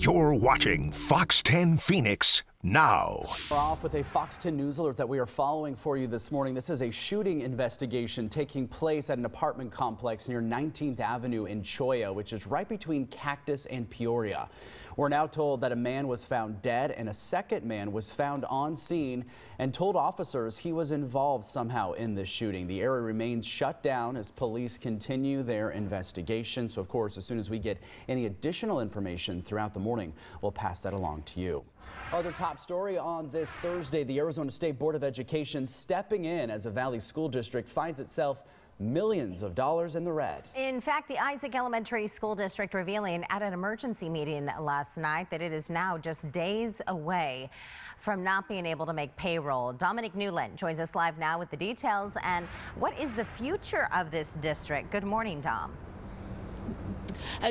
You're watching Fox 10 Phoenix now. We're off with a Fox 10 News alert that we are following for you this morning. This is a shooting investigation taking place at an apartment complex near 19th Avenue in Cholla, which is right between Cactus and Peoria. We're now told that a man was found dead and a second man was found on scene and told officers he was involved somehow in this shooting. The area remains shut down as police continue their investigation. So, of course, as soon as we get any additional information throughout the morning, we'll pass that along to you. Other top story on this Thursday, the Arizona State Board of Education stepping in as a Valley School District finds itself millions of dollars in the red. In fact, the Isaac Elementary School District revealing at an emergency meeting last night that it is now just days away from not being able to make payroll. Dominic Newland joins us live now with the details. And what is the future of this district? Good morning, Dom.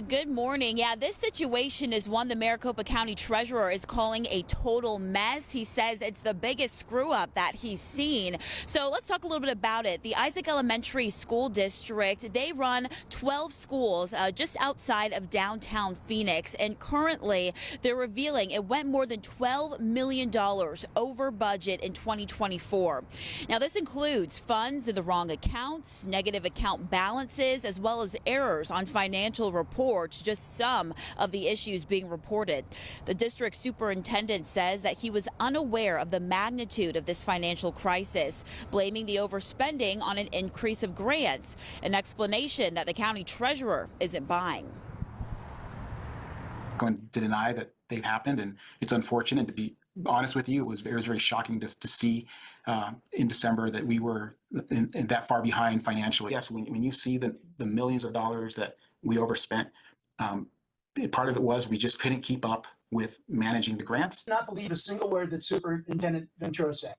Good morning. Yeah, this situation is one the Maricopa County Treasurer is calling a total mess. He says it's the biggest screw up that he's seen. So let's talk a little bit about it. The Isaac Elementary School District, they run 12 schools just outside of downtown Phoenix. And currently they're revealing it went more than $12 million over budget in 2024. Now, this includes funds in the wrong accounts, negative account balances, as well as errors on financial reports, just some of the issues being reported. The district superintendent says that he was unaware of the magnitude of this financial crisis, blaming the overspending on an increase of grants, an explanation that the county treasurer isn't buying. Going to deny that they've happened, and it's unfortunate. To be honest with you, it was very shocking to see in December that we were in that far behind financially. Yes, when you see the millions of dollars that we overspent, part of it was we just couldn't keep up with managing the grants. I not believe a single word that Superintendent Ventura said.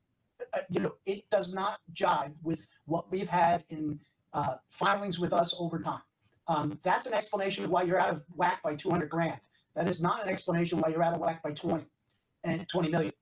It does not jive with what we've had in filings with us over time. That's an explanation of why you're out of whack by 200 grand. That is not an explanation why you're out of whack by 20 million.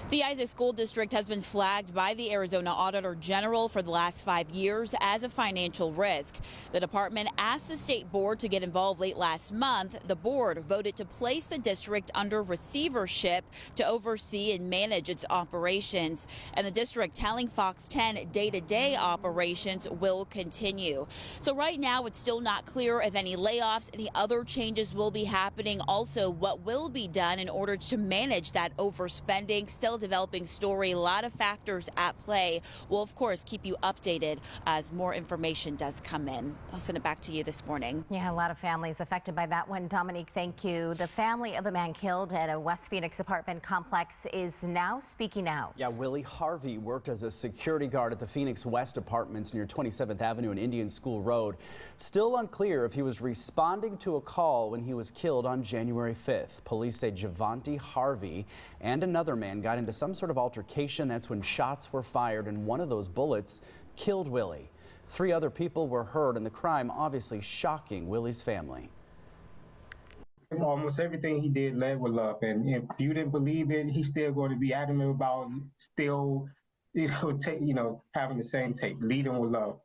The Isaac School District has been flagged by the Arizona Auditor General for the last 5 years as a financial risk. The department asked the state board to get involved late last month. The board voted to place the district under receivership to oversee and manage its operations. And the district telling Fox 10 day-to-day operations will continue. So right now, it's still not clear if any layoffs, any other changes will be happening. Also, what will be done in order to manage that overspending. Still developing story, a lot of factors at play. We'll, of course, keep you updated as more information does come in. I'll send it back to you this morning. Yeah, a lot of families affected by that one. Dominique, thank you. The family of a man killed at a West Phoenix apartment complex is now speaking out. Yeah, Willie Harvey worked as a security guard at the Phoenix West Apartments near 27th Avenue and Indian School Road. Still unclear if he was responding to a call when he was killed on January 5th. Police say Javonte Harvey and another man got into some sort of altercation. That's when shots were fired, and one of those bullets killed Willie. 3 other people were hurt, and the crime obviously shocking Willie's family. Almost everything he did led with love, and if you didn't believe it, he's still going to be adamant about still, having the same take, leading with love.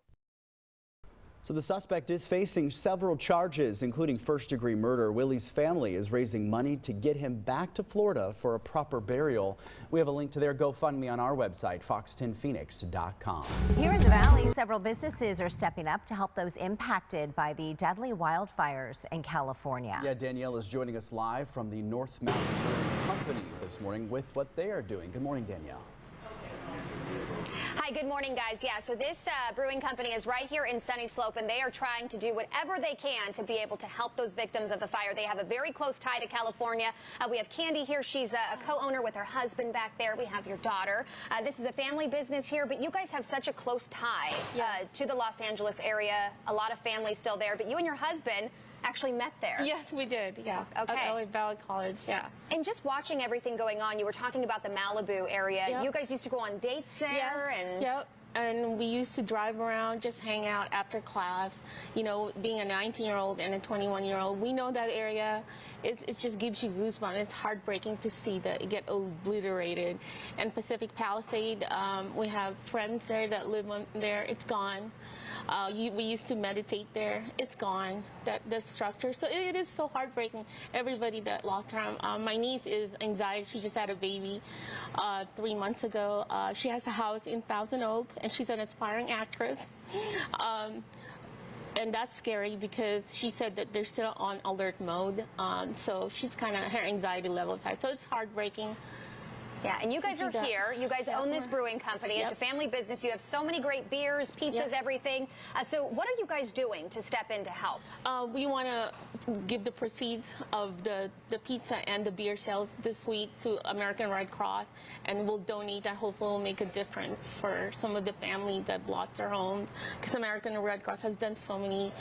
So the suspect is facing several charges, including first-degree murder. Willie's family is raising money to get him back to Florida for a proper burial. We have a link to their GoFundMe on our website, fox10phoenix.com. Here in the Valley, several businesses are stepping up to help those impacted by the deadly wildfires in California. Yeah, Danielle is joining us live from the North Mountain Brewing Company this morning with what they are doing. Good morning, Danielle. Hi, good morning, guys. Yeah, so this brewing company is right here in Sunny Slope, and they are trying to do whatever they can to be able to help those victims of the fire. They have a very close tie to California. We have Candy here. She's a co-owner with her husband back there. We have your daughter. This is a family business here, but you guys have such a close tie to the Los Angeles area. A lot of families still there, but you and your husband actually met there. Yes, we did. Yeah. Okay. At LA Valley College. Yeah. And just watching everything going on, you were talking about the Malibu area. Yep. You guys used to go on dates there, yes. Yep. And we used to drive around, just hang out after class. Being a 19-year-old and a 21-year-old, we know that area. It just gives you goosebumps. It's heartbreaking to see that it get obliterated. And Pacific Palisade, we have friends there that live there. It's gone. We used to meditate there. It's gone, the structure. So it is so heartbreaking. Everybody that lost her. My niece is anxiety. She just had a baby 3 months ago. She has a house in Thousand Oak, and she's an aspiring actress. And that's scary because she said that they're still on alert mode. So she's kind of, her anxiety level is high. So it's heartbreaking. Yeah, and you guys are here. You guys own this brewing company. It's a family business. You have so many great beers, pizzas, everything. So what are you guys doing to step in to help? We want to give the proceeds of the pizza and the beer sales this week to American Red Cross, and we'll donate that. Hopefully will make a difference for some of the families that lost their home, because American Red Cross has done so many,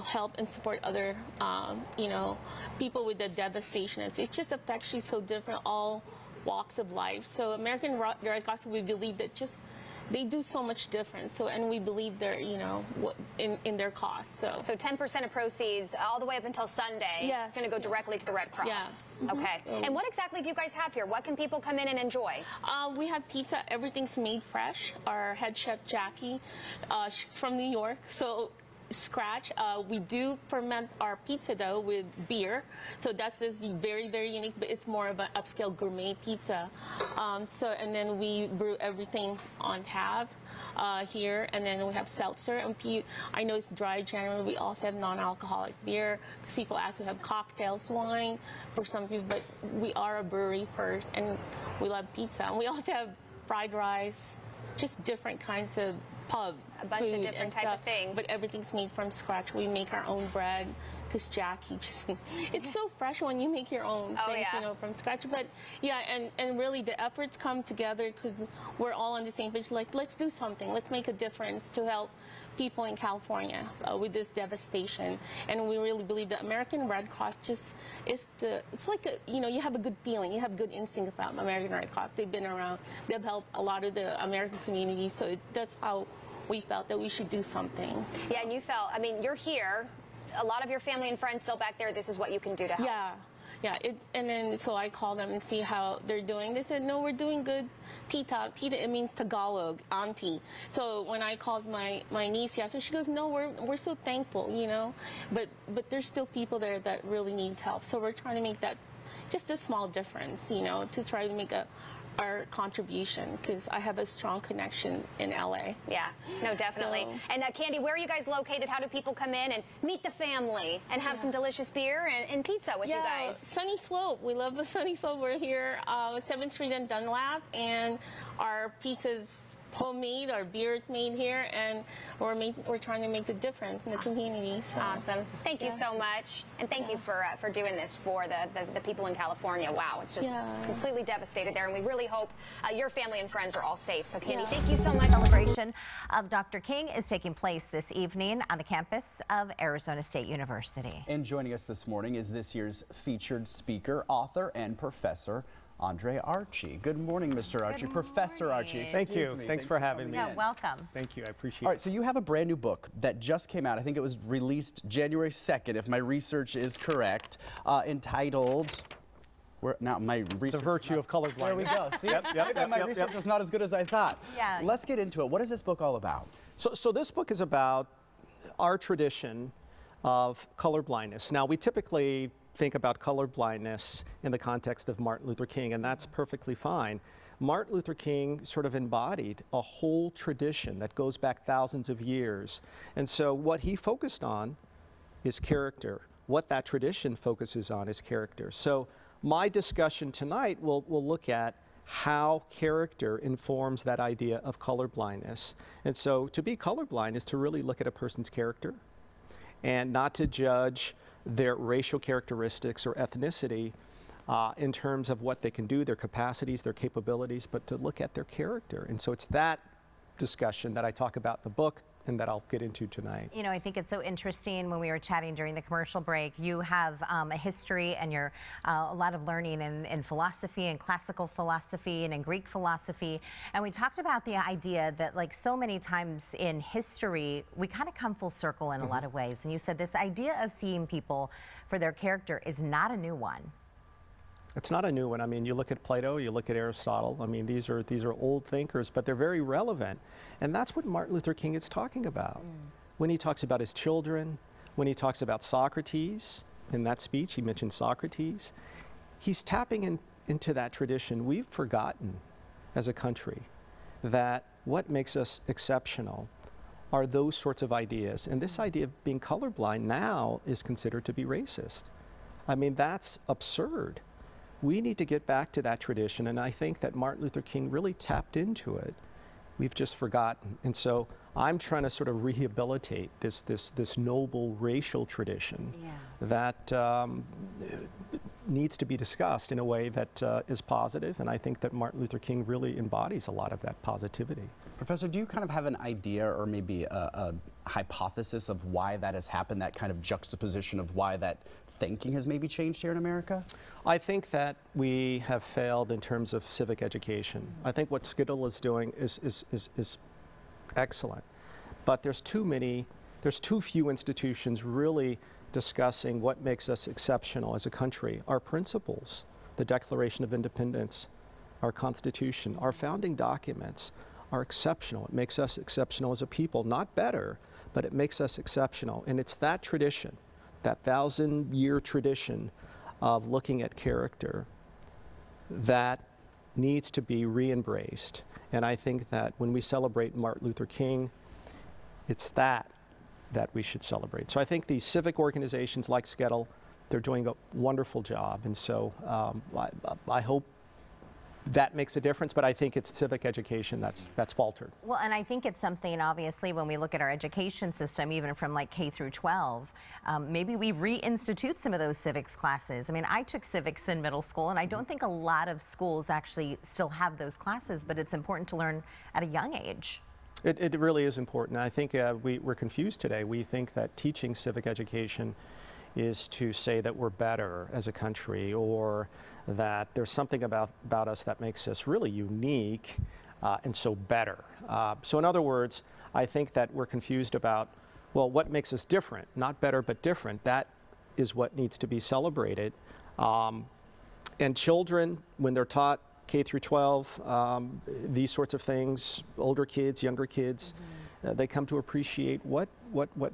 help and support other, people with the devastation. It just affects you so different, all walks of life. So American Red Cross, we believe that they do so much difference. So, and we believe they're, in their costs. So 10% of proceeds all the way up until Sunday is going to go directly to the Red Cross. Yeah. Okay. And what exactly do you guys have here? What can people come in and enjoy? We have pizza. Everything's made fresh. Our head chef, Jackie, she's from New York. So scratch. We do ferment our pizza dough with beer, so that's just very, very unique, but it's more of an upscale gourmet pizza. And then we brew everything on tap here, and then we have seltzer. And I know it's dry January. We also have non-alcoholic beer, because people ask, we have cocktails, wine for some people, but we are a brewery first, and we love pizza. And we also have fried rice, just different kinds of a bunch of different type of things. But everything's made from scratch. We make our own bread, because Jackie it's so fresh when you make your own things, from scratch. But yeah, and really the efforts come together because we're all on the same page. Like, let's do something. Let's make a difference to help people in California with this devastation. And we really believe that American Red Cross it's like you have a good feeling, you have good instinct about American Red Cross. They've been around, they've helped a lot of the American community, so that's how we felt that we should do something. Yeah, and you felt, you're here, a lot of your family and friends still back there, this is what you can do to help. Yeah, and then so I call them and see how they're doing. They said, no, we're doing good. Tita, it means Tagalog, auntie. So when I called my niece yesterday, she goes, no, we're so thankful, But there's still people there that really needs help. So we're trying to make that just a small difference, to try to make our contribution, because I have a strong connection in LA. Yeah, no, definitely. So, and Candy, where are you guys located? How do people come in and meet the family and have some delicious beer and pizza with you guys? Sunny Slope. We love the Sunny Slope. We're here 7th Street and Dunlap, and our pizza's homemade, our beer is made here, and we're trying to make the difference in the community. So. Awesome. Thank you so much, and thank you for doing this for the people in California. Wow, it's just completely devastated there, and we really hope your family and friends are all safe. So Candy, thank you so much. Celebration of Dr. King is taking place this evening on the campus of Arizona State University. And joining us this morning is this year's featured speaker, author, and professor, Andre Archie. Good morning, Mr. Archie. Professor Archie. Thank you. Thanks for having me. Yeah, welcome. Thank you. I appreciate it. All right, so you have a brand new book that just came out. I think it was released January 2nd, if my research is correct, entitled... The Virtue of Colorblindness. There we go. See, my research was not as good as I thought. Yeah. Let's get into it. What is this book all about? So this book is about our tradition of colorblindness. Now, we typically think about colorblindness in the context of Martin Luther King, and that's perfectly fine. Martin Luther King sort of embodied a whole tradition that goes back thousands of years. And so what he focused on is character. What that tradition focuses on is character. So my discussion tonight will look at how character informs that idea of colorblindness. And so to be colorblind is to really look at a person's character and not to judge their racial characteristics or ethnicity in terms of what they can do, their capacities, their capabilities, but to look at their character. And so it's that discussion that I talk about in the book and that I'll get into tonight. I think it's so interesting. When we were chatting during the commercial break, you have a history and you're a lot of learning in philosophy and classical philosophy and in Greek philosophy. And we talked about the idea that, like so many times in history, we kind of come full circle in a lot of ways. And you said this idea of seeing people for their character is not a new one. It's not a new one. I mean, you look at Plato, you look at Aristotle. I mean, these are old thinkers, but they're very relevant. And that's what Martin Luther King is talking about. when he talks about his children, when he talks about Socrates, in that speech he mentioned Socrates, he's tapping into that tradition. We've forgotten as a country that what makes us exceptional are those sorts of ideas. And this idea of being colorblind now is considered to be racist. I mean, that's absurd. We need to get back to that tradition, and I think that Martin Luther King really tapped into it. We've just forgotten. And so I'm trying to sort of rehabilitate this noble racial tradition that needs to be discussed in a way that is positive, and I think that Martin Luther King really embodies a lot of that positivity. Professor, do you kind of have an idea or maybe a hypothesis of why that has happened, that kind of juxtaposition of why that thinking has maybe changed here in America? I think that we have failed in terms of civic education. I think what Skittle is doing is excellent, but there's too few institutions really discussing what makes us exceptional as a country. Our principles, the Declaration of Independence, our Constitution, our founding documents are exceptional. It makes us exceptional as a people, not better, but it makes us exceptional. And it's that tradition, that 1,000-year tradition of looking at character that needs to be re-embraced. And I think that when we celebrate Martin Luther King, it's that we should celebrate. So I think these civic organizations like Skittle, they're doing a wonderful job. And so I hope that makes a difference, but I think it's civic education that's faltered. Well, and I think it's something, obviously, when we look at our education system, even from like K through 12, maybe we reinstitute some of those civics classes. I mean, I took civics in middle school, and I don't think a lot of schools actually still have those classes, but it's important to learn at a young age. It really is important. I think we're confused today. We think that teaching civic education is to say that we're better as a country, or that there's something about us that makes us really unique and so better. So in other words, I think that we're confused about, well, what makes us different? Not better, but different. That is what needs to be celebrated. And children, when they're taught K through 12, these sorts of things, older kids, younger kids, they come to appreciate what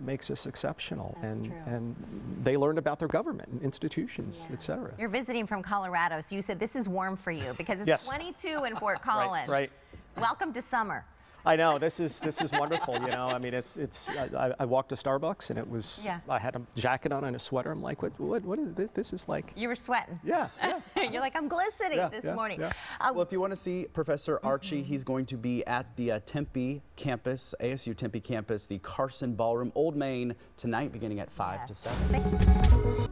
makes us exceptional. And they learn about their government and institutions, et cetera. You're visiting from Colorado, so you said this is warm for you because it's 22 in Fort Collins. Right. Welcome to summer. I know, this is wonderful, you know. I mean, I walked to Starbucks and it was, I had a jacket on and a sweater. I'm like, what is this? This is like. You were sweating. Yeah. You're like, I'm glistening this morning. Yeah. Well, if you want to see Professor Archie, he's going to be at the Tempe campus, ASU Tempe campus, the Carson Ballroom, Old Main, tonight beginning at 5 to 7.